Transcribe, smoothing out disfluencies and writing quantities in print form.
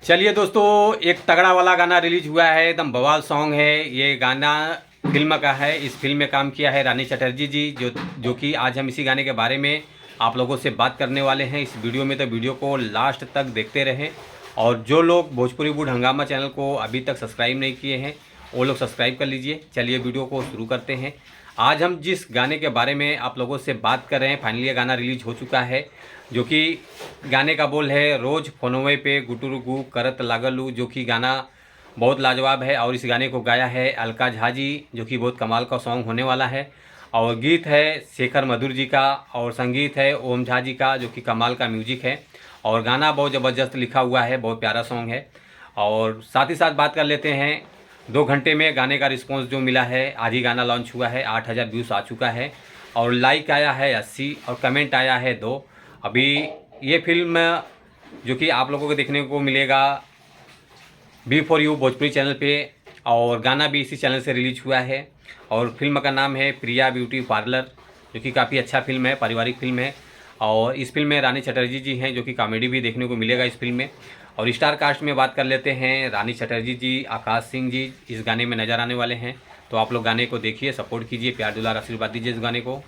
चलिए दोस्तों, एक तगड़ा वाला गाना रिलीज हुआ है, एकदम बवाल सॉन्ग है। ये गाना फिल्म का है। इस फिल्म में काम किया है रानी चटर्जी जी, जो कि आज हम इसी गाने के बारे में आप लोगों से बात करने वाले हैं इस वीडियो में। तो वीडियो को लास्ट तक देखते रहें। और जो लोग भोजपुरी वुड हंगामा चैनल को अभी तक सब्सक्राइब नहीं किए हैं वो लोग सब्सक्राइब कर लीजिए। चलिए वीडियो को शुरू करते हैं। आज हम जिस गाने के बारे में आप लोगों से बात कर रहे हैं, फाइनली ये गाना रिलीज हो चुका है, जो कि गाने का बोल है रोज़ फोनवे पे गुटुरु गु करत लागलू, जो कि गाना बहुत लाजवाब है। और इस गाने को गाया है अलका झा जी, जो कि बहुत कमाल का सॉन्ग होने वाला है। और गीत है शेखर मधुर जी का और संगीत है ओम झा जी का, जो कि कमाल का म्यूजिक है। और गाना बहुत ज़बरदस्त लिखा हुआ है, बहुत प्यारा सॉन्ग है। और साथ ही साथ बात कर लेते हैं 2 घंटे में गाने का रिस्पॉन्स जो मिला है। आज ही गाना लॉन्च हुआ है, 8000 व्यूज़ आ चुका है। और लाइक आया है 80 और कमेंट आया है 2। अभी ये फिल्म जो कि आप लोगों को देखने को मिलेगा B4U भोजपुरी चैनल पे, और गाना भी इसी चैनल से रिलीज हुआ है। और फिल्म का नाम है प्रिया ब्यूटी पार्लर, जो कि काफ़ी अच्छा फिल्म है, पारिवारिक फिल्म है। और इस फिल्म में रानी चटर्जी जी हैं, जो कि कॉमेडी भी देखने को मिलेगा इस फिल्म में। और स्टार कास्ट में बात कर लेते हैं, रानी चटर्जी जी, आकाश सिंह जी इस गाने में नज़र आने वाले हैं। तो आप लोग गाने को देखिए, सपोर्ट कीजिए, प्यार दुलार आशीर्वाद दीजिए इस गाने को।